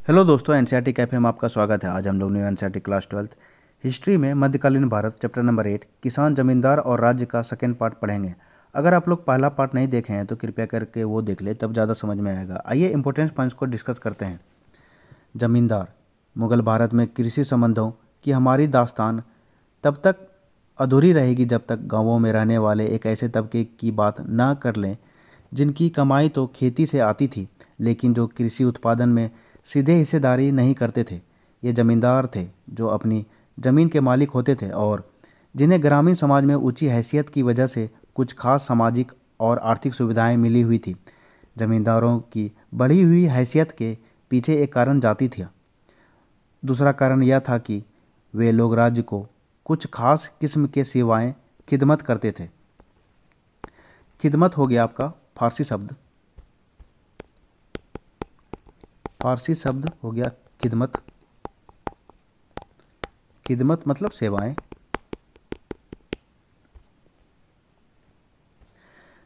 Hello दोस्तों, NCERT cafe में आपका स्वागत है। आज हम लोग न्यू एनसीईआरटी क्लास 12 हिस्ट्री में मध्यकालीन भारत चैप्टर नंबर 8 किसान, जमींदार और राज्य का सेकेंड पार्ट पढ़ेंगे। अगर आप लोग पहला पार्ट नहीं देखे हैं तो कृपया करके वो देख ले, तब ज़्यादा समझ में आएगा। आइए इंपॉर्टेंट पॉइंट्स को डिस्कस करते हैं। जमींदार। मुगल भारत में कृषि संबंधों की हमारी दास्तान तब तक अधूरी रहेगी जब तक गांवों में रहने वाले एक ऐसे तबके की बात ना कर लें जिनकी कमाई तो खेती से आती थी, लेकिन जो कृषि उत्पादन में सीधे हिस्सेदारी नहीं करते थे। ये जमींदार थे जो अपनी ज़मीन के मालिक होते थे और जिन्हें ग्रामीण समाज में ऊंची हैसियत की वजह से कुछ खास सामाजिक और आर्थिक सुविधाएं मिली हुई थी। जमींदारों की बढ़ी हुई हैसियत के पीछे एक कारण जाति था। दूसरा कारण यह था कि वे लोग राज्य को कुछ खास किस्म के सेवाएं खिदमत करते थे। खिदमत हो गया आपका फारसी शब्द हो गया खिदमत। खिदमत मतलब सेवाएं।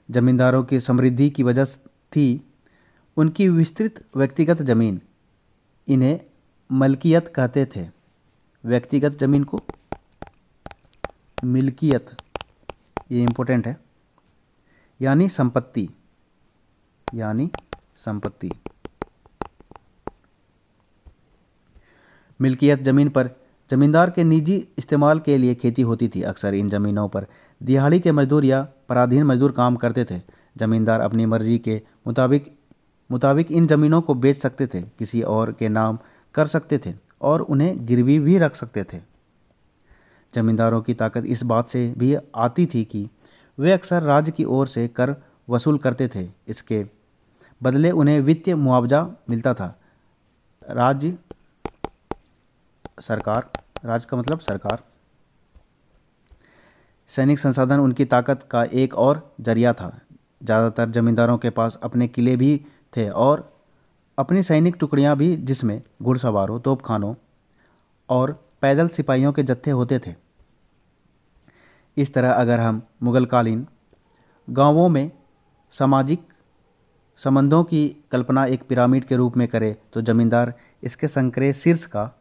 जमींदारों की समृद्धि की वजह थी उनकी विस्तृत व्यक्तिगत जमीन। इन्हें मलकियत कहते थे। व्यक्तिगत जमीन को मिल्कियत, ये इंपॉर्टेंट है, यानी संपत्ति। मिल्कियत जमीन पर जमींदार के निजी इस्तेमाल के लिए खेती होती थी। अक्सर इन जमीनों पर दिहाड़ी के मजदूर या पराधीन मजदूर काम करते थे। जमींदार अपनी मर्जी के मुताबिक इन जमीनों को बेच सकते थे, किसी और के नाम कर सकते थे और उन्हें गिरवी भी रख सकते थे। जमींदारों की ताकत इस बात से भी आती थी कि वे अक्सर राज्य की ओर से कर वसूल करते थे। इसके बदले उन्हें वित्तीय मुआवजा मिलता था। राज्य का मतलब सरकार। सैनिक संसाधन उनकी ताकत का एक और जरिया था। ज़्यादातर जमींदारों के पास अपने किले भी थे और अपनी सैनिक टुकड़ियां भी, जिसमें घुड़सवारों, तोपखानों और पैदल सिपाहियों के जत्थे होते थे। इस तरह अगर हम मुगलकालीन गांवों में सामाजिक संबंधों की कल्पना एक पिरामिड के रूप में करें तो जमींदार इसके संकरे शीर्ष का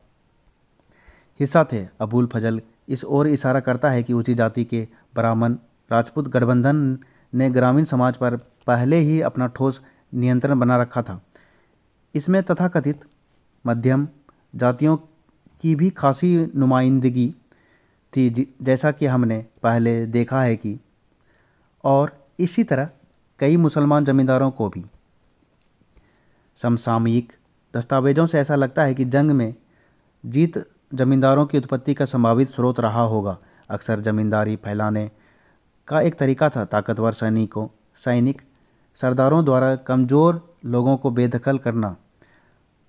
हिस्सा थे। अबुल फजल इस ओर इशारा करता है कि ऊंची जाति के ब्राह्मण राजपूत गठबंधन ने ग्रामीण समाज पर पहले ही अपना ठोस नियंत्रण बना रखा था। इसमें तथाकथित मध्यम जातियों की भी खासी नुमाइंदगी थी, जैसा कि हमने पहले देखा है कि, और इसी तरह कई मुसलमान जमींदारों को भी। समसामयिक दस्तावेजों से ऐसा लगता है कि जंग में जीत जमींदारों की उत्पत्ति का संभावित स्रोत रहा होगा। अक्सर जमींदारी फैलाने का एक तरीका था ताकतवर सैनिक सरदारों द्वारा कमज़ोर लोगों को बेदखल करना,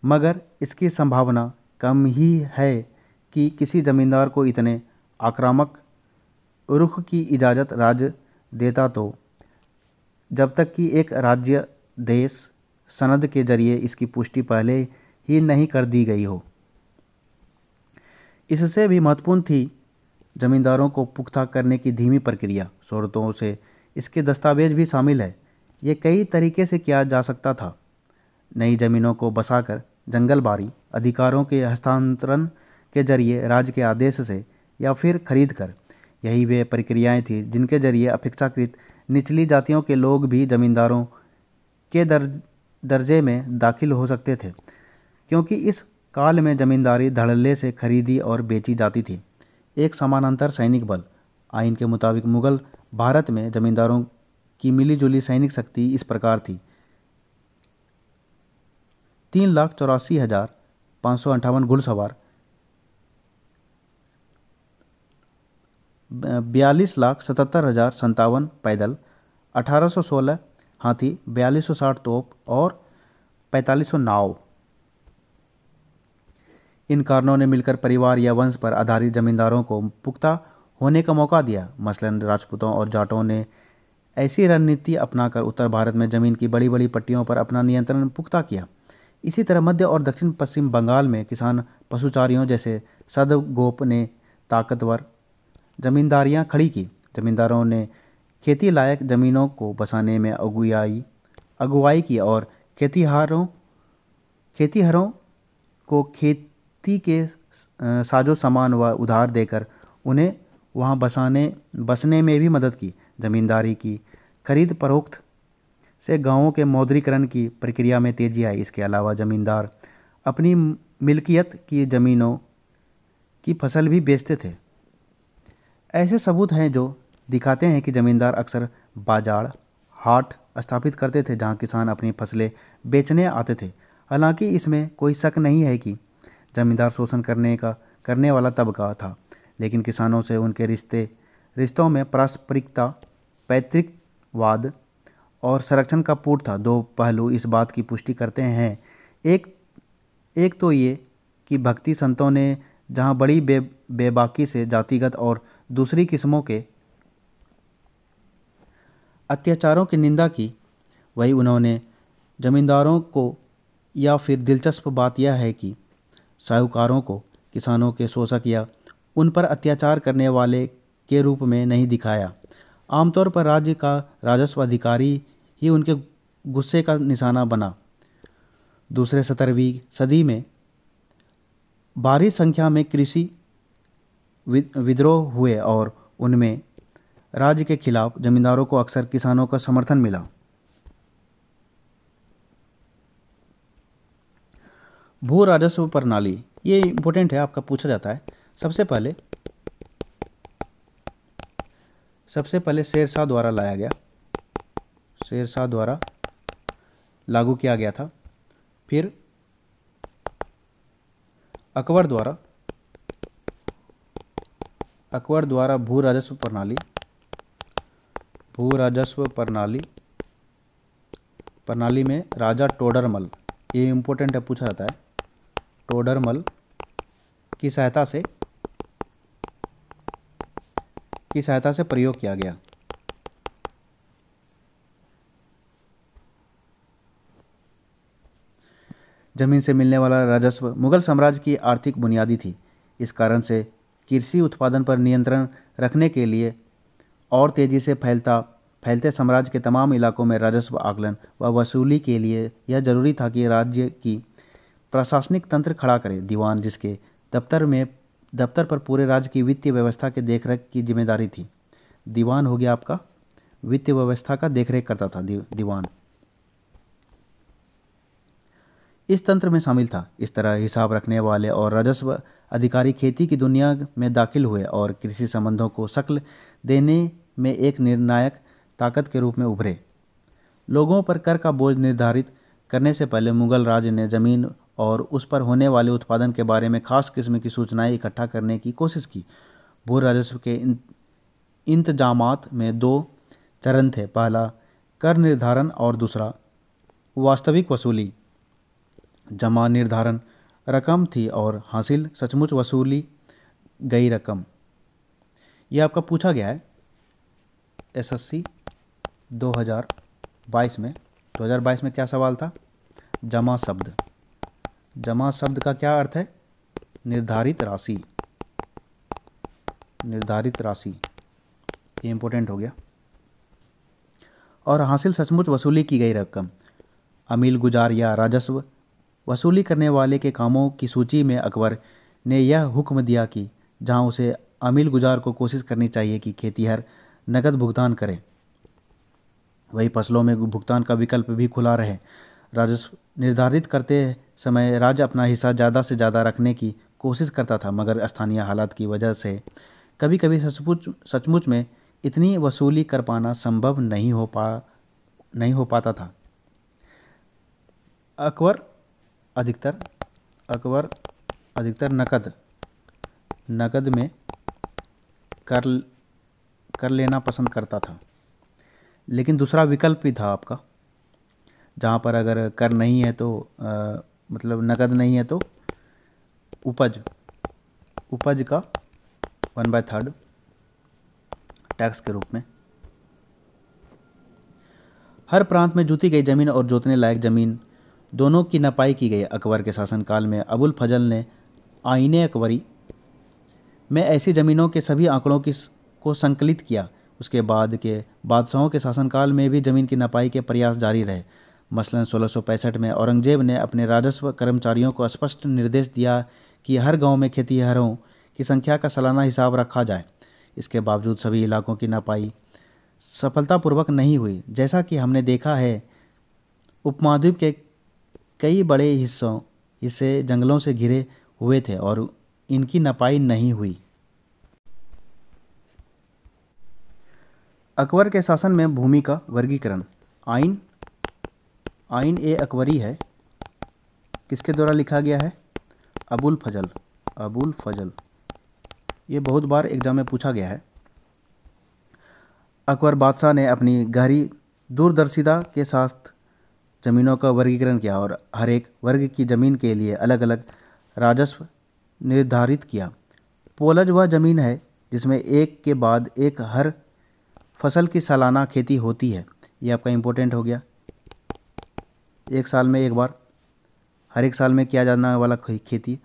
मगर इसकी संभावना कम ही है कि किसी जमींदार को इतने आक्रामक रुख की इजाज़त राज्य देता तो जब तक कि एक राज्य देश सनद के जरिए इसकी पुष्टि पहले ही नहीं कर दी गई हो। इससे भी महत्वपूर्ण थी जमींदारों को पुख्ता करने की धीमी प्रक्रिया। शर्तों से इसके दस्तावेज भी शामिल है। ये कई तरीके से किया जा सकता था। नई ज़मीनों को बसाकर, जंगलबारी, अधिकारों के हस्तांतरण के जरिए, राज्य के आदेश से, या फिर खरीद कर। यही वे प्रक्रियाएं थीं जिनके जरिए अपेक्षाकृत निचली जातियों के लोग भी जमींदारों के दर्जे में दाखिल हो सकते थे, क्योंकि इस काल में जमींदारी धड़ल्ले से खरीदी और बेची जाती थी। एक समानांतर सैनिक बल। आइन के मुताबिक मुगल भारत में जमींदारों की मिलीजुली सैनिक शक्ति इस प्रकार थी: 3,84,558 घुड़सवार, 42,77,057 पैदल, 1,816 हाथी, 4,260 तोप और 4,500 नाव। इन कारणों ने मिलकर परिवार या वंश पर आधारित जमींदारों को पुख्ता होने का मौका दिया। मसलन राजपूतों और जाटों ने ऐसी रणनीति अपनाकर उत्तर भारत में जमीन की बड़ी बड़ी पट्टियों पर अपना नियंत्रण पुख्ता किया। इसी तरह मध्य और दक्षिण पश्चिम बंगाल में किसान पशुचारियों जैसे सदगोप ने ताकतवर जमींदारियां खड़ी की। जमींदारों ने खेती लायक ज़मीनों को बसाने में अगुवाई की और खेतीहरों को खेती के साजो सामान व उधार देकर उन्हें वहाँ बसने में भी मदद की। जमींदारी की खरीद फरोख्त से गांवों के मौद्रीकरण की प्रक्रिया में तेजी आई। इसके अलावा जमींदार अपनी मिल्कियत की ज़मीनों की फसल भी बेचते थे। ऐसे सबूत हैं जो दिखाते हैं कि जमींदार अक्सर बाजार, हाट स्थापित करते थे जहां किसान अपनी फसलें बेचने आते थे। हालांकि इसमें कोई शक नहीं है कि जमींदार शोषण करने वाला तबका था, लेकिन किसानों से उनके रिश्तों में पारस्परिकता, पैतृकवाद और संरक्षण का पूर्ण था। दो पहलू इस बात की पुष्टि करते हैं। एक तो ये कि भक्ति संतों ने जहाँ बड़ी बेबाकी से जातिगत और दूसरी किस्मों के अत्याचारों की निंदा की, वही उन्होंने जमींदारों को, या फिर दिलचस्प बात यह है कि साहूकारों को किसानों के शोषक या उन पर अत्याचार करने वाले के रूप में नहीं दिखाया। आमतौर पर राज्य का राजस्व अधिकारी ही उनके गुस्से का निशाना बना। दूसरे 17वीं सदी में भारी संख्या में कृषि विद्रोह हुए और उनमें राज्य के खिलाफ जमींदारों को अक्सर किसानों का समर्थन मिला। भू राजस्व प्रणाली, ये इंपॉर्टेंट है, आपका पूछा जाता है। सबसे पहले शेरशाह द्वारा लाया गया, शेरशाह द्वारा लागू किया गया था। फिर अकबर द्वारा भू राजस्व प्रणाली में राजा टोडरमल, ये इंपॉर्टेंट है, पूछा जाता है, टोडरमल की सहायता से प्रयोग किया गया। जमीन से मिलने वाला राजस्व मुगल साम्राज्य की आर्थिक बुनियादी थी। इस कारण से कृषि उत्पादन पर नियंत्रण रखने के लिए और तेजी से फैलते साम्राज्य के तमाम इलाकों में राजस्व आकलन व वसूली के लिए यह जरूरी था कि राज्य की प्रशासनिक तंत्र खड़ा करे। दीवान, जिसके दफ्तर पर पूरे राज्य की वित्तीय व्यवस्था के देखरेख की जिम्मेदारी थी। दीवान हो गया आपका वित्तीय व्यवस्था का देखरेख करता था दीवान, इस तंत्र में शामिल था। इस तरह हिसाब रखने वाले और राजस्व अधिकारी खेती की दुनिया में दाखिल हुए और कृषि संबंधों को शक्ल देने में एक निर्णायक ताकत के रूप में उभरे। लोगों पर कर का बोझ निर्धारित करने से पहले मुगल राज ने जमीन और उस पर होने वाले उत्पादन के बारे में खास किस्म की सूचनाएं इकट्ठा करने की कोशिश की। भू राजस्व के इंतजामात में 2 चरण थे। पहला कर निर्धारण और दूसरा वास्तविक वसूली। जमा निर्धारण रकम थी और हासिल सचमुच वसूली गई रकम। यह आपका पूछा गया है एसएससी 2022 में क्या सवाल था? जमा शब्द का क्या अर्थ है? निर्धारित राशि, ये इंपॉर्टेंट हो गया। और हासिल सचमुच वसूली की गई रकम। अमील गुजार या राजस्व वसूली करने वाले के कामों की सूची में अकबर ने यह हुक्म दिया कि जहां उसे अमील गुजार को कोशिश करनी चाहिए कि खेतीहर नकद भुगतान करे, वही फसलों में भुगतान का विकल्प भी खुला रहे। राजस्व निर्धारित करते समय राज्य अपना हिस्सा ज़्यादा से ज़्यादा रखने की कोशिश करता था, मगर स्थानीय हालात की वजह से कभी कभी सचमुच में इतनी वसूली कर पाना संभव नहीं हो पाता था। अकबर अधिकतर नकद में कर लेना पसंद करता था। लेकिन दूसरा विकल्प भी था आपका, जहाँ पर अगर कर नहीं है तो मतलब नकद नहीं है तो उपज का 1/3 टैक्स के रूप में। हर प्रांत में जोती गई जमीन और जोतने लायक जमीन दोनों की नपाई की गई। अकबर के शासनकाल में अबुल फजल ने आईने अकबरी में ऐसी ज़मीनों के सभी आंकड़ों को संकलित किया। उसके बाद के बादशाहों के शासनकाल में भी ज़मीन की नपाई के प्रयास जारी रहे। मसलन 1665 में औरंगजेब ने अपने राजस्व कर्मचारियों को स्पष्ट निर्देश दिया कि हर गांव में खेतिहरों की संख्या का सालाना हिसाब रखा जाए। इसके बावजूद सभी इलाकों की नपाई सफलतापूर्वक नहीं हुई। जैसा कि हमने देखा है, उपमहाद्वीप के कई बड़े हिस्से जंगलों से घिरे हुए थे और इनकी नपाई नहीं हुई। अकबर के शासन में भूमि का वर्गीकरण। आइन ए अकबरी है, किसके द्वारा लिखा गया है? अबुल फजल। ये बहुत बार एग्जाम में पूछा गया है। अकबर बादशाह ने अपनी गहरी दूरदर्शिता के साथ ज़मीनों का वर्गीकरण किया और हर एक वर्ग की ज़मीन के लिए अलग अलग राजस्व निर्धारित किया। पोलज वह ज़मीन है जिसमें एक के बाद एक हर फसल की सालाना खेती होती है। ये आपका इम्पोर्टेंट हो गया। एक साल में एक बार, हर एक साल में किया जाने वाला खेती,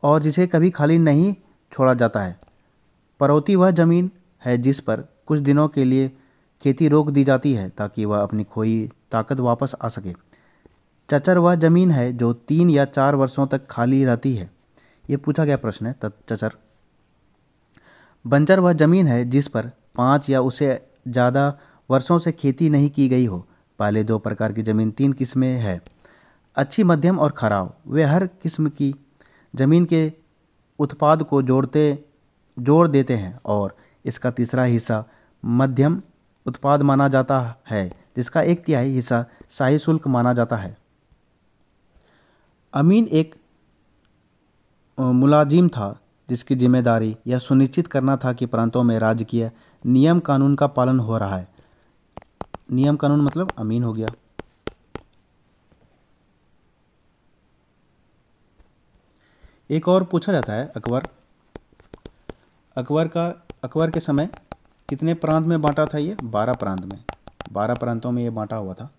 और जिसे कभी खाली नहीं छोड़ा जाता है। परौती वह ज़मीन है जिस पर कुछ दिनों के लिए खेती रोक दी जाती है ताकि वह अपनी खोई ताकत वापस आ सके। चचर वह ज़मीन है जो 3 या 4 वर्षों तक खाली रहती है। ये पूछा गया प्रश्न है चचर। बंजर वह ज़मीन है जिस पर 5 या उससे ज़्यादा वर्षों से खेती नहीं की गई हो। पहले 2 प्रकार की ज़मीन 3 किस्में है, अच्छी, मध्यम और खराब। वे हर किस्म की ज़मीन के उत्पाद को जोड़ देते हैं और इसका तीसरा हिस्सा मध्यम उत्पाद माना जाता है, जिसका 1/3 हिस्सा शाही शुल्क माना जाता है। अमीन एक मुलाजिम था जिसकी जिम्मेदारी यह सुनिश्चित करना था कि प्रांतों में राजकीय नियम कानून का पालन हो रहा है। नियम कानून मतलब अमीन हो गया। एक और पूछा जाता है, अकबर के समय कितने प्रांत में बांटा था? ये 12 प्रांत में, 12 प्रांतों में ये बांटा हुआ था।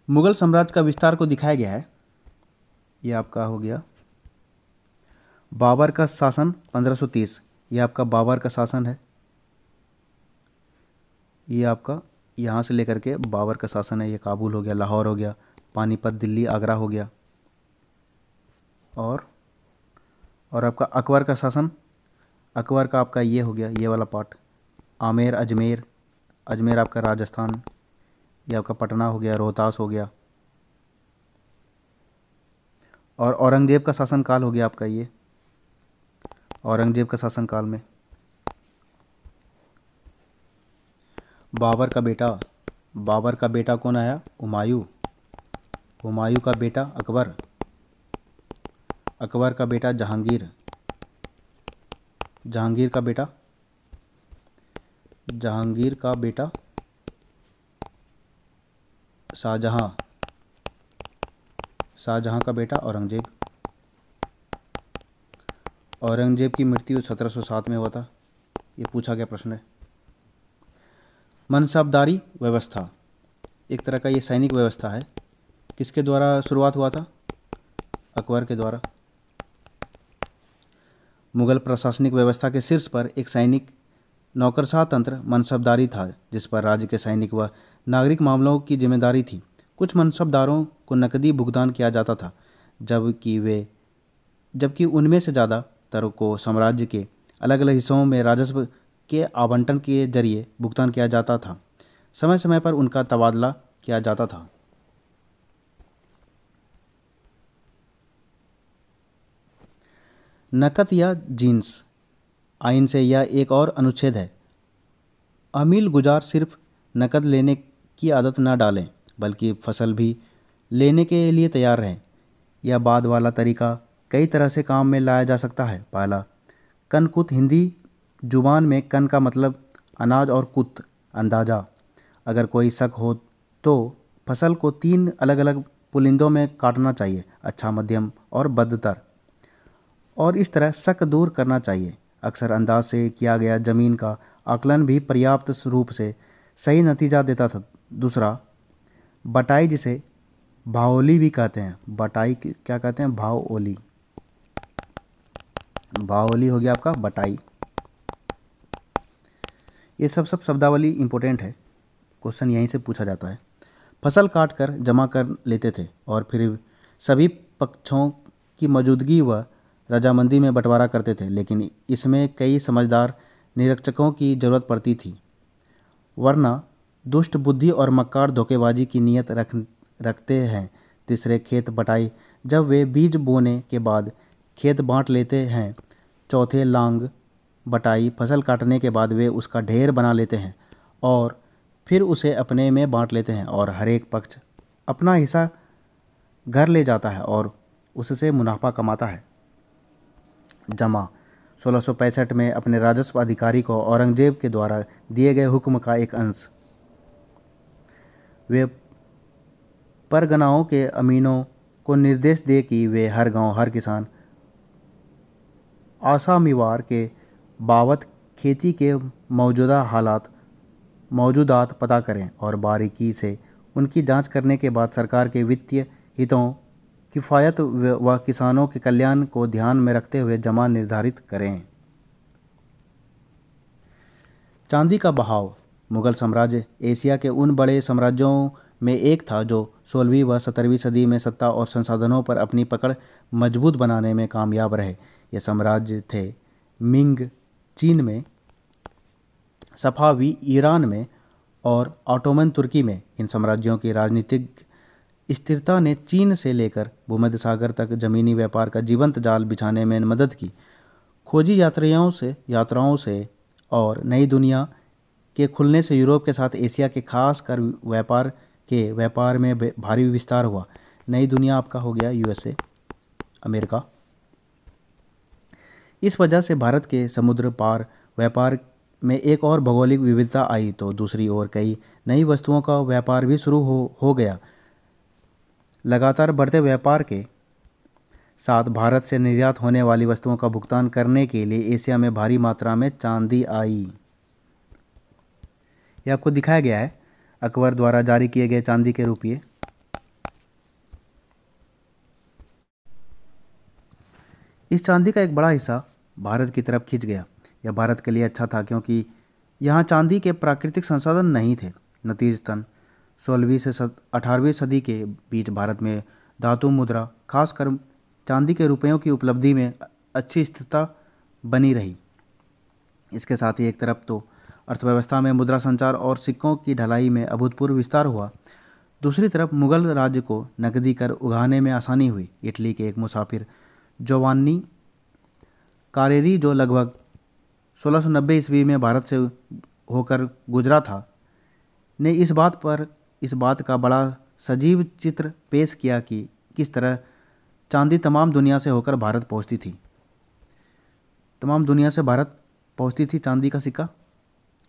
मुगल साम्राज्य का विस्तार को दिखाया गया है। ये आपका हो गया बाबर का शासन 1530। ये आपका बाबर का शासन है। ये आपका यहाँ से लेकर के बाबर का शासन है। ये काबुल हो गया, लाहौर हो गया, पानीपत, दिल्ली, आगरा हो गया। और आपका अकबर का शासन, अकबर का आपका ये हो गया, ये वाला पार्ट, आमेर, अजमेर आपका राजस्थान। ये आपका पटना हो गया, रोहतास हो गया। और औरंगजेब का शासनकाल हो गया आपका ये, औरंगजेब का शासनकाल में बाबर का बेटा कौन आया? हुमायूं का बेटा अकबर, अकबर का बेटा जहांगीर, जहांगीर का बेटा शाहजहां, शाहजहां का बेटा औरंगजेब। औरंगजेब की मृत्यु 1707 में हुआ था। ये पूछा गया प्रश्न है। मनसबदारी व्यवस्था एक तरह का ये सैनिक व्यवस्था है। किसके द्वारा शुरुआत हुआ था? अकबर के द्वारा। मुगल प्रशासनिक व्यवस्था के शीर्ष पर एक सैनिक नौकरशाह तंत्र मनसबदारी था, जिस पर राज्य के सैनिक व नागरिक मामलों की जिम्मेदारी थी। कुछ मनसबदारों को नकदी भुगतान किया जाता था, जबकि उनमें से ज़्यादातर को साम्राज्य के अलग अलग हिस्सों में राजस्व के आवंटन के जरिए भुगतान किया जाता था। समय समय पर उनका तबादला किया जाता था। नकद या जींस आइन से यह एक और अनुच्छेद है। अमील गुजार सिर्फ नकद लेने की आदत न डालें, बल्कि फसल भी लेने के लिए तैयार रहें। यह बाद वाला तरीका कई तरह से काम में लाया जा सकता है। पहला, कनकुत। हिंदी जुबान में कन का मतलब अनाज और कुत अंदाज़ा। अगर कोई शक हो तो फसल को 3 अलग अलग पुलिंदों में काटना चाहिए, अच्छा, मध्यम और बदतर, और इस तरह शक दूर करना चाहिए। अक्सर अंदाज से किया गया ज़मीन का आकलन भी पर्याप्त रूप से सही नतीजा देता था। दूसरा, बटाई, जिसे भावोली भी कहते हैं। बटाई क्या कहते हैं? भावोली। बाहुली हो गया आपका बटाई। ये सब शब्दावली इंपॉर्टेंट है, क्वेश्चन यहीं से पूछा जाता है। फसल काट कर जमा कर लेते थे और फिर सभी पक्षों की मौजूदगी व रजामंदी में बंटवारा करते थे, लेकिन इसमें कई समझदार निरीक्षकों की जरूरत पड़ती थी, वरना दुष्ट बुद्धि और मक्कार धोखेबाजी की नीयत रखते हैं। तीसरे, खेत बटाई, जब वे बीज बोने के बाद खेत बांट लेते हैं। चौथे, लांग बटाई, फसल काटने के बाद वे उसका ढेर बना लेते हैं और फिर उसे अपने में बांट लेते हैं और हर एक पक्ष अपना हिस्सा घर ले जाता है और उससे मुनाफा कमाता है। जमा, 1665 में अपने राजस्व अधिकारी को औरंगजेब के द्वारा दिए गए हुक्म का एक अंश। वे परगनाओं के अमीनों को निर्देश दे कि वे हर गांव, हर किसान आसामीवार के बाबत खेती के मौजूदात पता करें और बारीकी से उनकी जांच करने के बाद सरकार के वित्तीय हितों, किफ़ायत व किसानों के कल्याण को ध्यान में रखते हुए जमा निर्धारित करें। चांदी का बहाव, मुगल साम्राज्य एशिया के उन बड़े साम्राज्यों में एक था जो 16वीं व 17वीं सदी में सत्ता और संसाधनों पर अपनी पकड़ मजबूत बनाने में कामयाब रहे। ये साम्राज्य थे मिंग चीन में, सफावी ईरान में और ऑटोमन तुर्की में। इन साम्राज्यों की राजनीतिक स्थिरता ने चीन से लेकर भूमध्य सागर तक जमीनी व्यापार का जीवंत जाल बिछाने में मदद की। खोजी यात्राओं से और नई दुनिया के खुलने से यूरोप के साथ एशिया के खास कर व्यापार में भारी विस्तार हुआ। नई दुनिया आपका हो गया यूएसए, अमेरिका। इस वजह से भारत के समुद्र पार व्यापार में एक और भौगोलिक विविधता आई, तो दूसरी ओर कई नई वस्तुओं का व्यापार भी शुरू हो गया। लगातार बढ़ते व्यापार के साथ भारत से निर्यात होने वाली वस्तुओं का भुगतान करने के लिए एशिया में भारी मात्रा में चांदी आई। यह आपको दिखाया गया है अकबर द्वारा जारी किए गए चांदी के रुपये। इस चांदी का एक बड़ा हिस्सा भारत की तरफ खिंच गया। यह भारत के लिए अच्छा था क्योंकि यहाँ चांदी के प्राकृतिक संसाधन नहीं थे। नतीजतन 16वीं से 18वीं सदी के बीच भारत में धातु मुद्रा, खासकर चांदी के रुपयों की उपलब्धि में अच्छी स्थिरता बनी रही। इसके साथ ही एक तरफ तो अर्थव्यवस्था में मुद्रा संचार और सिक्कों की ढलाई में अभूतपूर्व विस्तार हुआ, दूसरी तरफ मुगल राज्य को नकदी कर उगाने में आसानी हुई। इटली के एक मुसाफिर जोवान्नी कारेरी, जो लगभग 1690 ईस्वी में भारत से होकर गुजरा था, ने इस बात का बड़ा सजीव चित्र पेश किया कि किस तरह चांदी तमाम दुनिया से होकर भारत पहुंचती थी। तमाम दुनिया से भारत पहुंचती थी चांदी का सिक्का।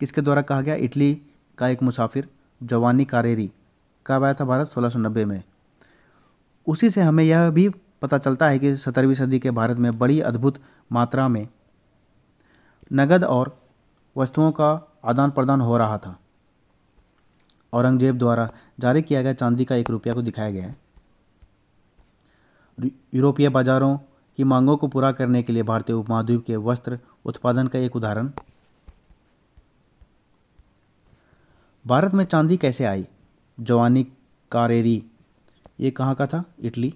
किसके द्वारा कहा गया? इटली का एक मुसाफिर जोवान्नी कारेरी। कब आया था भारत? 1690 में। उसी से हमें यह भी पता चलता है कि 17वीं सदी के भारत में बड़ी अद्भुत मात्रा में नगद और वस्तुओं का आदान प्रदान हो रहा था। औरंगजेब द्वारा जारी किया गया चांदी का 1 रुपया को दिखाया गया है। यूरोपीय बाजारों की मांगों को पूरा करने के लिए भारतीय उपमहाद्वीप के वस्त्र उत्पादन का एक उदाहरण। भारत में चांदी कैसे आई? जोवान्नी कारेरी, ये कहाँ का था? इटली।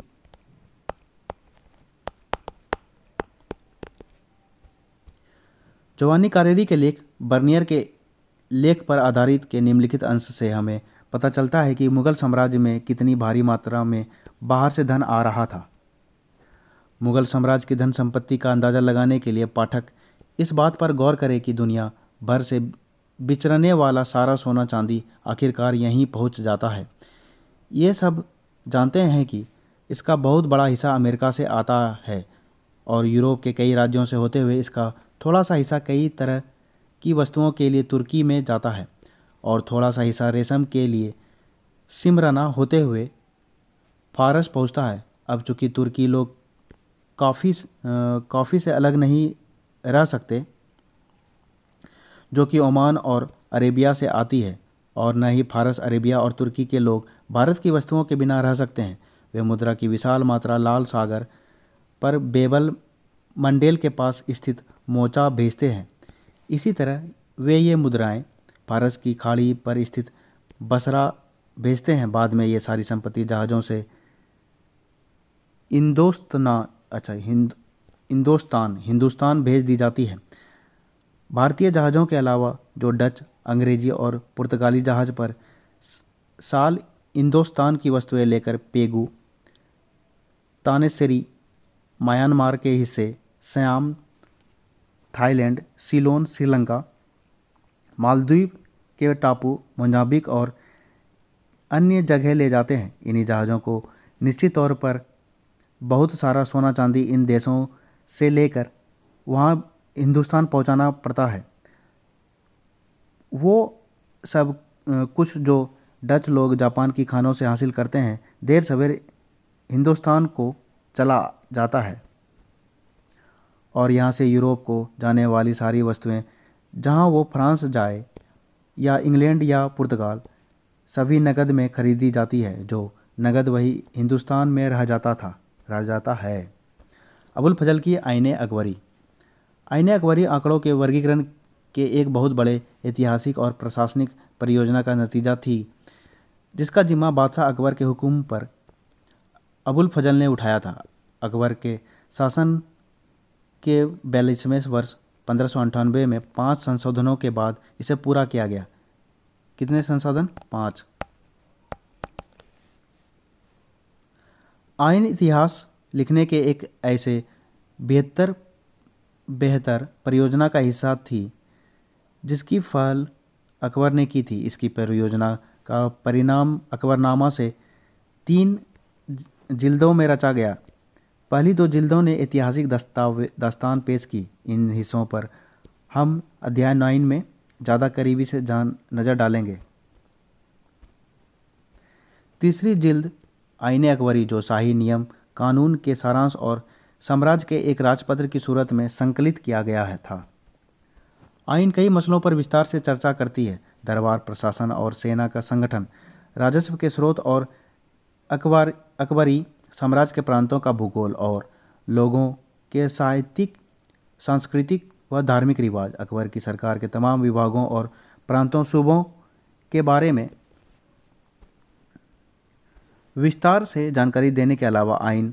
जोवान्नी कारेरी के लेख बर्नियर के लेख पर आधारित के निम्नलिखित अंश से हमें पता चलता है कि मुगल साम्राज्य में कितनी भारी मात्रा में बाहर से धन आ रहा था। मुगल साम्राज्य की धन संपत्ति का अंदाज़ा लगाने के लिए पाठक इस बात पर गौर करें कि दुनिया भर से बिचरने वाला सारा सोना चांदी आखिरकार यहीं पहुंच जाता है। ये सब जानते हैं कि इसका बहुत बड़ा हिस्सा अमेरिका से आता है और यूरोप के कई राज्यों से होते हुए इसका थोड़ा सा हिस्सा कई तरह की वस्तुओं के लिए तुर्की में जाता है और थोड़ा सा हिस्सा रेशम के लिए सिमराना होते हुए फारस पहुंचता है। अब चूँकि तुर्की लोग कॉफ़ी से अलग नहीं रह सकते, जो कि ओमान और अरेबिया से आती है, और न ही फारस, अरेबिया और तुर्की के लोग भारत की वस्तुओं के बिना रह सकते हैं। वे मुद्रा की विशाल मात्रा लाल सागर पर बेबल मंडेल के पास स्थित मोचा भेजते हैं। इसी तरह वे ये मुद्राएं फारस की खाड़ी पर स्थित बसरा भेजते हैं। बाद में ये सारी संपत्ति जहाज़ों से हिंदुस्तान भेज दी जाती है। भारतीय जहाज़ों के अलावा जो डच, अंग्रेजी और पुर्तगाली जहाज़ पर साल हिंदुस्तान की वस्तुएं लेकर पेगू, तानेसरी, म्यांमार के हिस्से, SIAM, Thailand, Ceylon, Sri Lanka, Maldives के टापू, मोजाम्बिक और अन्य जगह ले जाते हैं। इन्हीं जहाज़ों को निश्चित तौर पर बहुत सारा सोना चांदी इन देशों से लेकर वहाँ हिंदुस्तान पहुँचाना पड़ता है। वो सब कुछ जो डच लोग जापान की खानों से हासिल करते हैं, देर सवेर हिंदुस्तान को चला जाता है और यहाँ से यूरोप को जाने वाली सारी वस्तुएं, जहाँ वो फ्रांस जाए या इंग्लैंड या पुर्तगाल, सभी नकद में खरीदी जाती है। जो नकद वही हिंदुस्तान में रह जाता है। अबुल फजल की आईने अकबरी। आईने अकबरी आंकड़ों के वर्गीकरण के एक बहुत बड़े ऐतिहासिक और प्रशासनिक परियोजना का नतीजा थी, जिसका जिम्मा बादशाह अकबर के हुक्म पर अबुल फजल ने उठाया था। अकबर के शासन के 42वें वर्ष 1598 में 5 संशोधनों के बाद इसे पूरा किया गया। कितने संशोधन? 5। आईन इतिहास लिखने के एक ऐसे बेहतर परियोजना का हिस्सा थी जिसकी पहल अकबर ने की थी। इसकी परियोजना का परिणाम अकबरनामा से 3 जिल्दों में रचा गया। पहली 2 जिल्दों ने ऐतिहासिक दास्तान पेश की। इन हिस्सों पर हम अध्याय 9 में ज़्यादा करीबी से नज़र डालेंगे। तीसरी जिल्द आईने अकबरी, जो शाही नियम कानून के सारांश और साम्राज्य के एक राजपत्र की सूरत में संकलित किया गया था। आइन कई मसलों पर विस्तार से चर्चा करती है: दरबार प्रशासन और सेना का संगठन, राजस्व के स्रोत और अकबरी साम्राज्य के प्रांतों का भूगोल और लोगों के साहित्यिक, सांस्कृतिक व धार्मिक रिवाज। अकबर की सरकार के तमाम विभागों और प्रांतों सूबों के बारे में विस्तार से जानकारी देने के अलावा आइन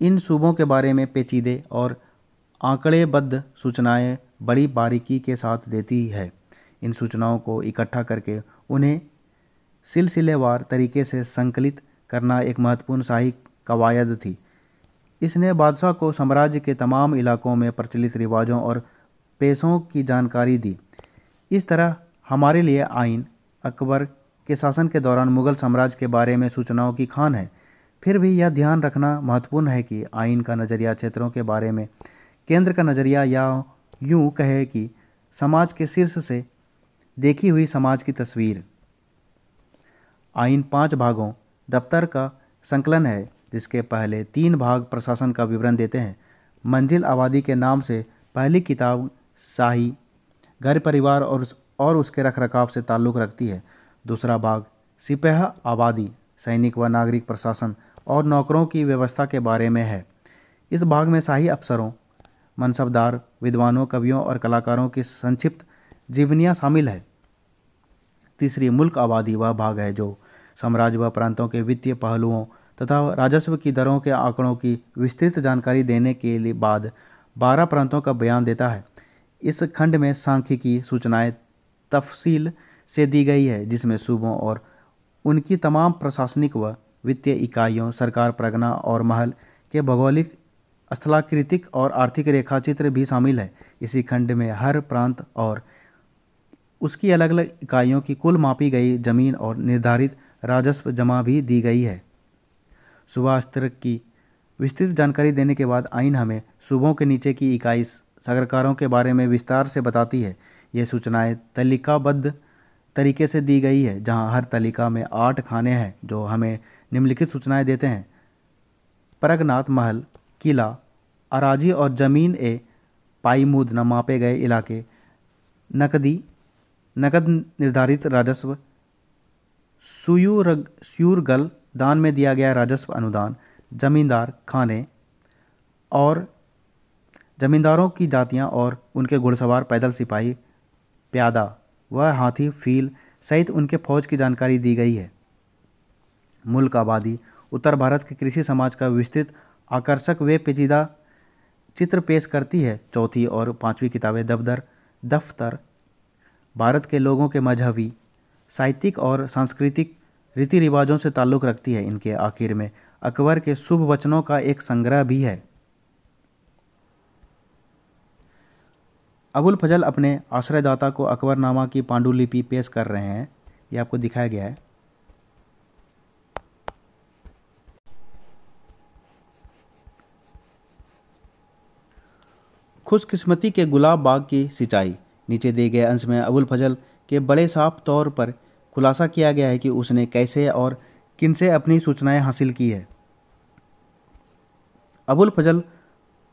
इन सूबों के बारे में पेचीदे और आंकड़ेबद्ध सूचनाएं बड़ी बारीकी के साथ देती है। इन सूचनाओं को इकट्ठा करके उन्हें सिलसिलेवार तरीके से संकलित करना एक महत्वपूर्ण शाही कवायद थी। इसने बादशाह को साम्राज्य के तमाम इलाकों में प्रचलित रिवाजों और पेशों की जानकारी दी। इस तरह हमारे लिए आइन अकबर के शासन के दौरान मुगल साम्राज्य के बारे में सूचनाओं की खान है। फिर भी यह ध्यान रखना महत्वपूर्ण है कि आइन का नज़रिया क्षेत्रों के बारे में केंद्र का नज़रिया, या यूँ कहे कि समाज के शीर्ष से देखी हुई समाज की तस्वीर। आइन 5 भागों दफ्तर का संकलन है, जिसके पहले 3 भाग प्रशासन का विवरण देते हैं। मंजिल आबादी के नाम से पहली किताब शाही घर परिवार और उसके रखरखाव से ताल्लुक़ रखती है। दूसरा भाग सिपह आबादी, सैनिक व नागरिक प्रशासन और नौकरों की व्यवस्था के बारे में है। इस भाग में शाही अफसरों, मनसबदार, विद्वानों, कवियों और कलाकारों की संक्षिप्त जीवनियाँ शामिल है। तीसरी मुल्क आबादी वह भाग है जो साम्राज्य व प्रांतों के वित्तीय पहलुओं तथा राजस्व की दरों के आंकड़ों की विस्तृत जानकारी देने के बाद 12 प्रांतों का बयान देता है। इस खंड में सांख्यिकी सूचनाएं तफसील से दी गई है, जिसमें सूबों और उनकी तमाम प्रशासनिक व वित्तीय इकाइयों, सरकार, परगना और महल के भौगोलिक, स्थलाकृतिक और आर्थिक रेखाचित्र भी शामिल है। इसी खंड में हर प्रांत और उसकी अलग अलग इकाइयों की कुल मापी गई जमीन और निर्धारित राजस्व जमा भी दी गई है। सूबा स्तर की विस्तृत जानकारी देने के बाद आइन हमें सूबों के नीचे की इकाई सरकारों के बारे में विस्तार से बताती है। ये सूचनाएं तालिकाबद्ध तरीके से दी गई है, जहां हर तालिका में 8 खाने हैं जो हमें निम्नलिखित सूचनाएं देते हैं: परगनात, महल, किला, अराजी और ज़मीन ए पाईमुद न मापे गए इलाके, नकद निर्धारित राजस्व, सूरगल दान में दिया गया राजस्व अनुदान, जमींदार खाने और जमींदारों की जातियां और उनके घुड़सवार, पैदल सिपाही, प्यादा व हाथी, फील सहित उनके फौज की जानकारी दी गई है। मुल्क आबादी, उत्तर भारत के कृषि समाज का विस्तृत, आकर्षक व पेचीदा चित्र पेश करती है। चौथी और पांचवी किताबें दफ्तर भारत के लोगों के मजहबी, साहित्यिक और सांस्कृतिक रीति रिवाजों से ताल्लुक़ रखती है। इनके आखिर में अकबर के शुभ वचनों का एक संग्रह भी है। अबुल फजल अपने आश्रयदाता को अकबरनामा की पांडुलिपि पेश कर रहे हैं। ये आपको दिखाया गया है। खुशकिस्मती के गुलाब बाग की सिंचाई। नीचे दिए गए अंश में अबुल फजल के बड़े साफ तौर पर खुलासा किया गया है कि उसने कैसे और किनसे अपनी सूचनाएं हासिल की है। अबुल फजल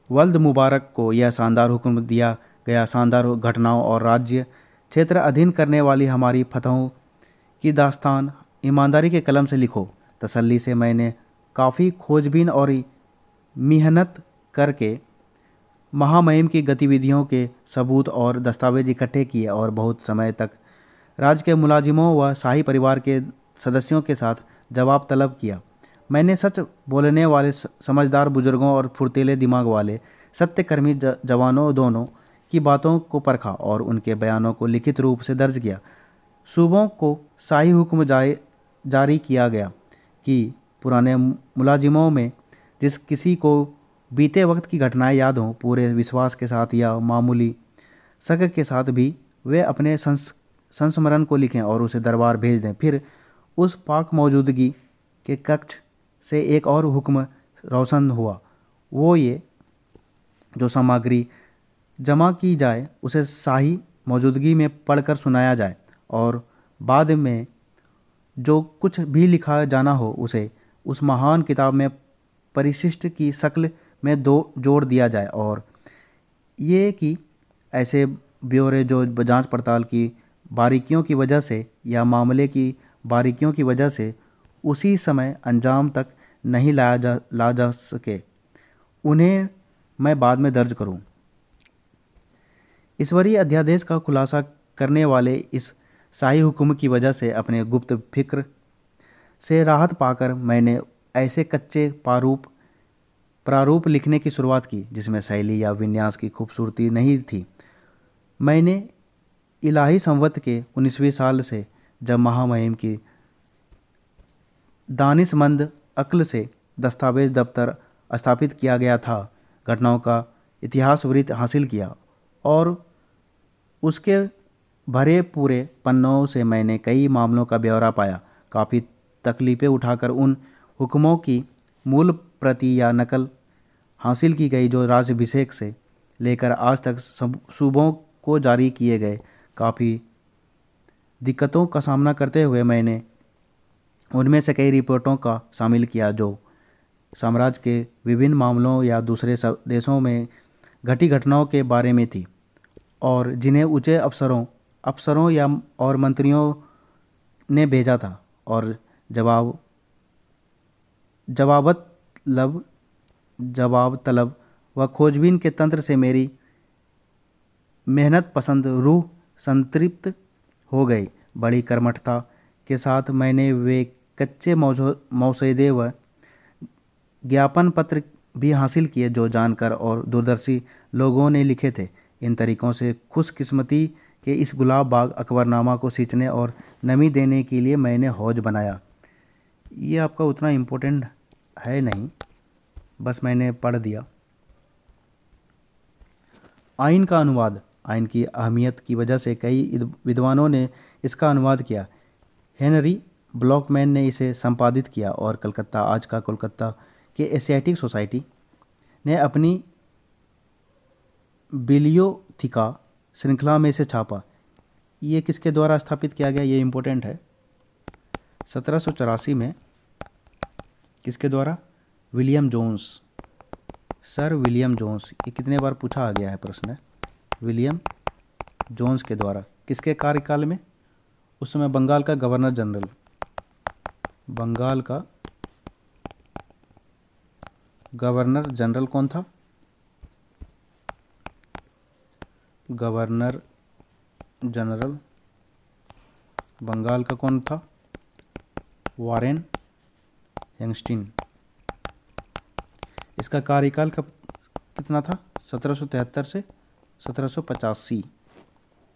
वल्द मुबारक को यह शानदार हुक्म दिया गया, शानदार घटनाओं और राज्य क्षेत्र अधीन करने वाली हमारी फतहों की दास्तान ईमानदारी के कलम से लिखो। तसल्ली से मैंने काफ़ी खोजबीन और मेहनत करके महामहिम की गतिविधियों के सबूत और दस्तावेज इकट्ठे किए और बहुत समय तक राज्य के मुलाजिमों व शाही परिवार के सदस्यों के साथ जवाब तलब किया। मैंने सच बोलने वाले समझदार बुजुर्गों और फुर्तीले दिमाग वाले सत्यकर्मी जवानों दोनों की बातों को परखा और उनके बयानों को लिखित रूप से दर्ज किया। सूबों को शाही हुक्म जारी किया गया कि पुराने मुलाजिमों में जिस किसी को बीते वक्त की घटनाएं याद हों, पूरे विश्वास के साथ या मामूली शक के साथ भी वे अपने संस्मरण को लिखें और उसे दरबार भेज दें। फिर उस पाक मौजूदगी के कक्ष से एक और हुक्म रोशन हुआ, वो ये जो सामग्री जमा की जाए उसे शाही मौजूदगी में पढ़कर सुनाया जाए और बाद में जो कुछ भी लिखा जाना हो उसे उस महान किताब में परिशिष्ट की शक्ल में जोड़ दिया जाए। और ये कि ऐसे ब्यौरे जो जांच पड़ताल की बारीकियों की वजह से या मामले की बारीकियों की वजह से उसी समय अंजाम तक नहीं ला जा सके, उन्हें मैं बाद में दर्ज करूं। ईश्वरीय अध्यादेश का खुलासा करने वाले इस शाही हुक्म की वजह से अपने गुप्त फिक्र से राहत पाकर मैंने ऐसे कच्चे प्रारूप लिखने की शुरुआत की जिसमें शैली या विन्यास की खूबसूरती नहीं थी। मैंने इलाही संवत के 19वीं साल से, जब महामहिम की दानिशमंद अक्ल से दस्तावेज दफ्तर स्थापित किया गया था, घटनाओं का इतिहास वृत्त हासिल किया और उसके भरे पूरे पन्नों से मैंने कई मामलों का ब्यौरा पाया। काफ़ी तकलीफ़ें उठाकर उन हुक्मों की मूल प्रति या नकल हासिल की गई जो राज्याभिषेक से लेकर आज तक सूबों को जारी किए गए। काफ़ी दिक्कतों का सामना करते हुए मैंने उनमें से कई रिपोर्टों का शामिल किया जो साम्राज्य के विभिन्न मामलों या दूसरे देशों में घटी घटनाओं के बारे में थी और जिन्हें ऊंचे अफसरों या और मंत्रियों ने भेजा था। और जवाब तलब व खोजबीन के तंत्र से मेरी मेहनत पसंद रूह संतृप्त हो गई। बड़ी कर्मठता के साथ मैंने वे कच्चे मौसदे व ज्ञापन पत्र भी हासिल किए जो जानकर और दूरदर्शी लोगों ने लिखे थे। इन तरीकों से खुशकिस्मती के इस गुलाब बाग अकबरनामा को सींचने और नमी देने के लिए मैंने हौज बनाया। ये आपका उतना इम्पोर्टेंट है नहीं, बस मैंने पढ़ दिया। आइन का अनुवाद। आइन की अहमियत की वजह से कई विद्वानों ने इसका अनुवाद किया। हेनरी ब्लॉकमैन ने इसे संपादित किया और कलकत्ता, आज का कोलकाता के एशियाटिक सोसाइटी ने अपनी बिलियोथिका श्रृंखला में इसे छापा। ये किसके द्वारा स्थापित किया गया, ये इम्पोर्टेंट है। 1784 में किसके द्वारा? William Jones, sir William Jones. ये कितने बार पूछा आ गया है प्रश्न, विलियम जोन्स के द्वारा। किसके कार्यकाल में? उस समय बंगाल का गवर्नर जनरल, बंगाल का गवर्नर जनरल कौन था? Governor general. बंगाल का कौन था? Warren Hasting. इसका कार्यकाल कब कितना था? 1773 से 1785।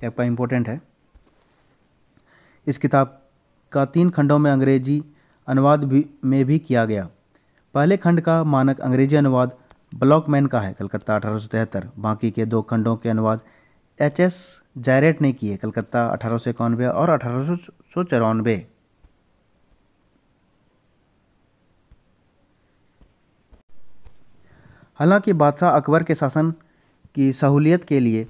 आपका इम्पोर्टेंट है। इस किताब का 3 खंडों में अंग्रेजी अनुवाद में भी किया गया। पहले खंड का मानक अंग्रेजी अनुवाद ब्लॉकमैन का है, कलकत्ता 1873। बाकी के 2 खंडों के अनुवाद एच.एस. जैरेट ने किए, कलकत्ता 1891 और 1894। हालांकि बादशाह अकबर के शासन की सहूलियत के लिए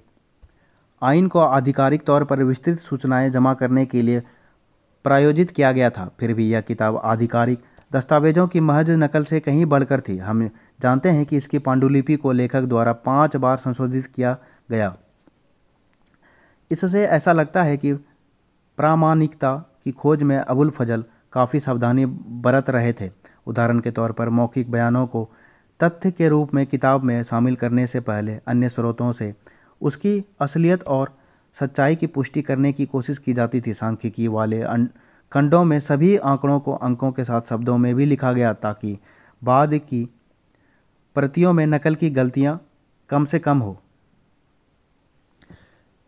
आइन को आधिकारिक तौर पर विस्तृत सूचनाएं जमा करने के लिए प्रायोजित किया गया था, फिर भी यह किताब आधिकारिक दस्तावेजों की महज नकल से कहीं बढ़कर थी। हम जानते हैं कि इसकी पांडुलिपि को लेखक द्वारा 5 बार संशोधित किया गया। इससे ऐसा लगता है कि प्रामाणिकता की खोज में अबुल फजल काफ़ी सावधानी बरत रहे थे। उदाहरण के तौर पर मौखिक बयानों को तथ्य के रूप में किताब में शामिल करने से पहले अन्य स्रोतों से उसकी असलियत और सच्चाई की पुष्टि करने की कोशिश की जाती थी। सांख्यिकी वाले खंडों में सभी आंकड़ों को अंकों के साथ शब्दों में भी लिखा गया ताकि बाद की प्रतियों में नकल की गलतियां कम से कम हो।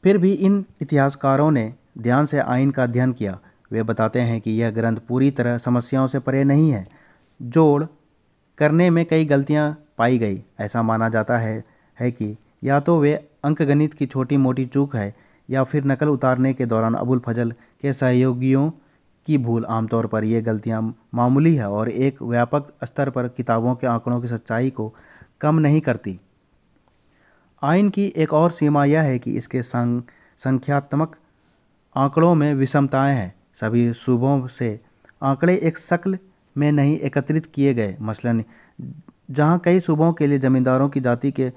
फिर भी इन इतिहासकारों ने ध्यान से आइन का अध्ययन किया। वे बताते हैं कि यह ग्रंथ पूरी तरह समस्याओं से परे नहीं है। जोड़ करने में कई गलतियां पाई गई। ऐसा माना जाता है कि या तो वे अंकगणित की छोटी मोटी चूक है या फिर नकल उतारने के दौरान अबुल फजल के सहयोगियों की भूल। आमतौर पर ये गलतियां मामूली है और एक व्यापक स्तर पर किताबों के आंकड़ों की सच्चाई को कम नहीं करती। आइन की एक और सीमा यह है कि इसके संख्यात्मक आंकड़ों में विषमताएं हैं। सभी सूबों से आंकड़े एक शक्ल में नहीं एकत्रित किए गए। मसलन जहां कई सूबों के लिए जमींदारों की जाति के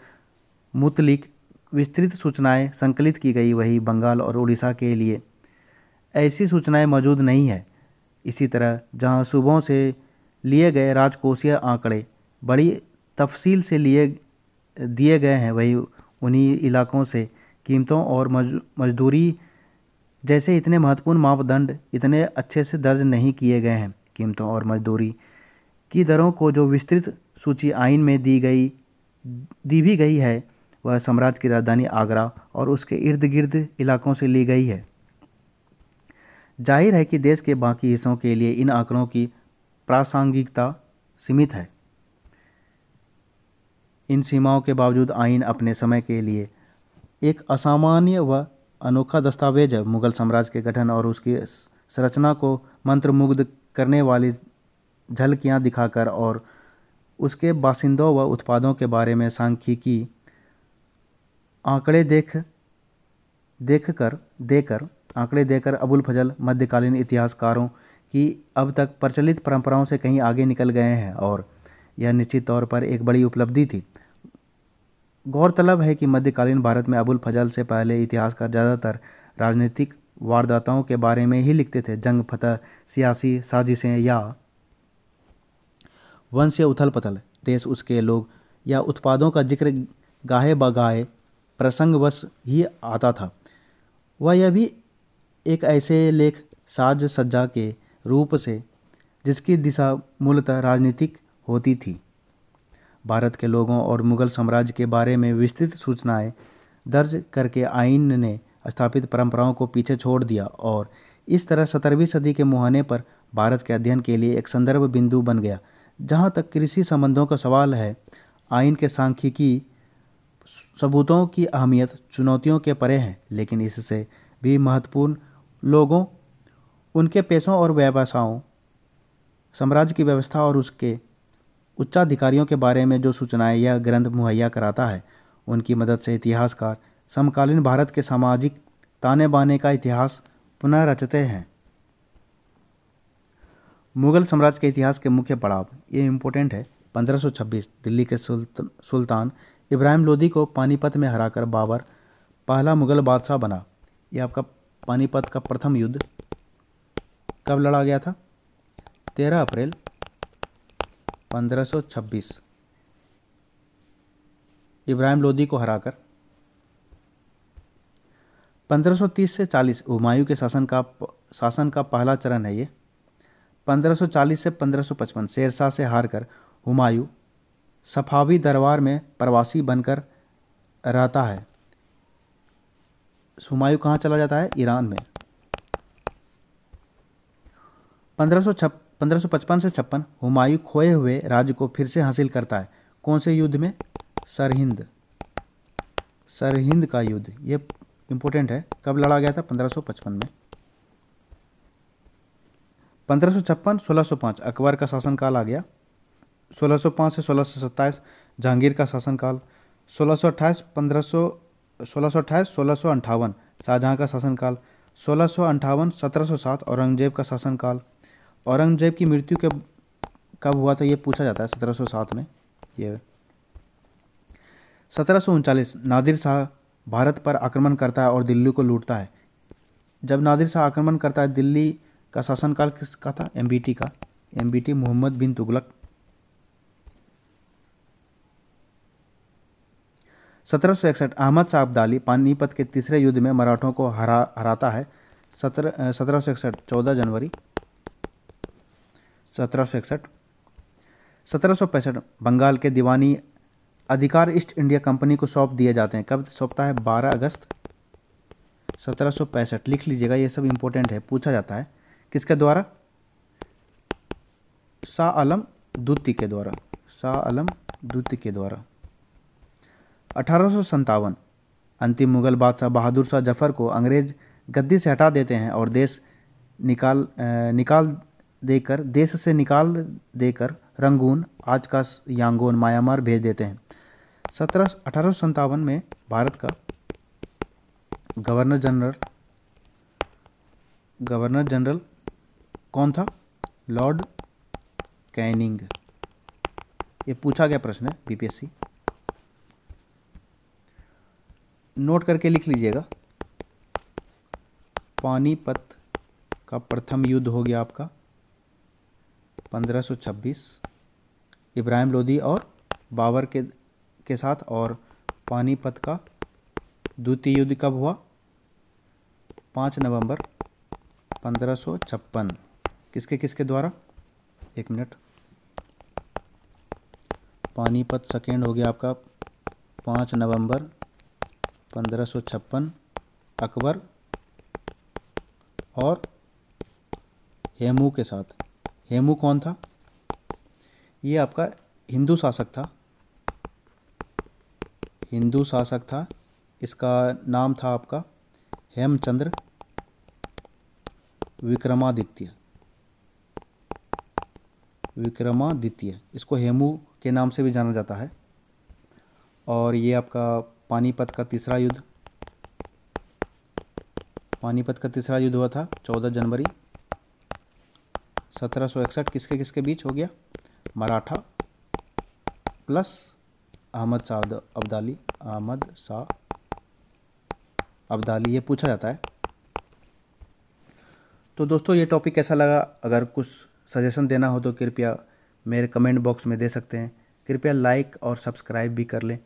मुतलिक विस्तृत सूचनाएं संकलित की गई, वहीं बंगाल और उड़ीसा के लिए ऐसी सूचनाएं मौजूद नहीं है। इसी तरह जहां सूबों से लिए गए राजकोषीय आंकड़े बड़ी तफसील से दिए गए हैं, वहीं उन्हीं इलाकों से कीमतों और मजदूरी जैसे इतने महत्वपूर्ण मापदंड इतने अच्छे से दर्ज नहीं किए गए हैं। कीमतों और मजदूरी की दरों को जो विस्तृत सूची आइन में दी भी गई है, वह साम्राज्य की राजधानी आगरा और उसके इर्द गिर्द इलाकों से ली गई है। जाहिर है कि देश के बाकी हिस्सों के लिए इन आंकड़ों की प्रासंगिकता सीमित है। इन सीमाओं के बावजूद आइन अपने समय के लिए एक असामान्य व अनोखा दस्तावेज है। मुगल साम्राज्य के गठन और उसकी संरचना को मंत्रमुग्ध करने वाली झलकियां दिखाकर और उसके बासिंदों व उत्पादों के बारे में सांख्यिकी आंकड़े देकर अबुल फजल मध्यकालीन इतिहासकारों की अब तक प्रचलित परंपराओं से कहीं आगे निकल गए हैं और यह निश्चित तौर पर एक बड़ी उपलब्धि थी। गौरतलब है कि मध्यकालीन भारत में अबुल फजल से पहले इतिहासकार ज़्यादातर राजनीतिक वारदातों के बारे में ही लिखते थे। जंग फतह, सियासी साजिशें या वंशीय उथल पथल, देश उसके लोग या उत्पादों का जिक्र गाहे बगाहे प्रसंगवश ही आता था। वह यह भी एक ऐसे लेख साज सज्जा के रूप से जिसकी दिशा मूलतः राजनीतिक होती थी। भारत के लोगों और मुगल साम्राज्य के बारे में विस्तृत सूचनाएं दर्ज करके आइन ने स्थापित परंपराओं को पीछे छोड़ दिया और इस तरह 17वीं सदी के मुहाने पर भारत के अध्ययन के लिए एक संदर्भ बिंदु बन गया। जहाँ तक कृषि संबंधों का सवाल है, आइन के सांख्यिकी सबूतों की अहमियत चुनौतियों के परे है, लेकिन इससे भी महत्वपूर्ण लोगों, उनके पेशों और व्यवसायों, साम्राज्य की व्यवस्था और उसके उच्चाधिकारियों के बारे में जो सूचनाएं यह ग्रंथ मुहैया कराता है, उनकी मदद से इतिहासकार समकालीन भारत के सामाजिक ताने बाने का इतिहास पुनः रचते हैं। मुगल साम्राज्य के इतिहास के मुख्य पड़ाव, ये इम्पोर्टेंट है। 1526 दिल्ली के सुल्तान इब्राहिम लोदी को पानीपत में हराकर बाबर पहला मुगल बादशाह बना। यह आपका पानीपत का प्रथम युद्ध कब लड़ा गया था? 13 अप्रैल 1526 इब्राहिम लोदी को हराकर 1530 से 40 हुमायूं के शासन का पहला चरण है ये। 1540 से 1555 शेरशाह से हारकर हुमायूं सफावी दरबार में प्रवासी बनकर रहता है। हुमायूं कहाँ चला जाता है? ईरान में। 1555 से 56 हुमायूं खोए हुए राज्य को फिर से हासिल करता है। कौन से युद्ध में? सरहिंद का युद्ध, ये इंपॉर्टेंट है। कब लड़ा गया था? 1555 में। 1556 1605 अकबर का शासनकाल आ गया। 1605 से 1627 जहांगीर का शासनकाल। 1628 शाहजहां का शासनकाल। 1658 1707 औरंगजेब का शासनकाल। औरंगजेब की मृत्यु कब हुआ था? ये पूछा जाता है 1707 में। ये 1739 नादिर शाह भारत पर आक्रमण करता है और दिल्ली को लूटता है। जब नादिर शाह आक्रमण करता है, दिल्ली का शासनकाल किसका था? एमबीटी का। एमबीटी मोहम्मद बिन तुगलक। 1761 अहमद शाह अब्दाली पानीपत के तीसरे युद्ध में मराठों को हराता है। 1761 14 जनवरी 1761। 1765 बंगाल के दीवानी अधिकार ईस्ट इंडिया कंपनी को सौंप दिए जाते हैं। कब सौंपता है? 12 अगस्त 1765। लिख लीजिएगा, ये सब इंपॉर्टेंट है, पूछा जाता है। किसके द्वारा? शाह आलम द्वितीय के द्वारा। शाह आलम द्वितीय के द्वारा। 1857 अंतिम मुगल बादशाह बहादुर शाह जफर को अंग्रेज गद्दी से हटा देते हैं और देश से निकाल देकर रंगून, आज का यांगोन, म्यांमार भेज देते हैं। 1857 में भारत का गवर्नर जनरल कौन था? Lord Canning. ये पूछा गया प्रश्न है बीपीएससी, नोट करके लिख लीजिएगा। पानीपत का प्रथम युद्ध हो गया आपका 1526 इब्राहिम लोदी और बाबर के साथ। और पानीपत का द्वितीय युद्ध कब हुआ? 5 नवंबर 1556। किसके द्वारा? एक मिनट। पानीपत सेकेंड हो गया आपका 5 नवंबर 1556 अकबर और हेमू के साथ। हेमू कौन था? ये आपका हिंदू शासक था। इसका नाम था आपका हेमचंद्र विक्रमादित्य। इसको हेमू के नाम से भी जाना जाता है। और ये आपका पानीपत का तीसरा युद्ध हुआ था 14 जनवरी 1761। किसके बीच हो गया? मराठा प्लस अहमद शाह अब्दाली। ये पूछा जाता है। तो दोस्तों, ये टॉपिक कैसा लगा? अगर कुछ सजेशन देना हो तो कृपया मेरे कमेंट बॉक्स में दे सकते हैं। कृपया लाइक और सब्सक्राइब भी कर लें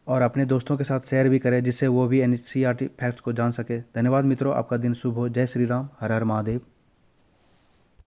और अपने दोस्तों के साथ शेयर भी करें, जिससे वो भी एनसीईआरटी फैक्ट्स को जान सके। धन्यवाद मित्रों, आपका दिन शुभ हो। जय श्री राम, हर हर महादेव।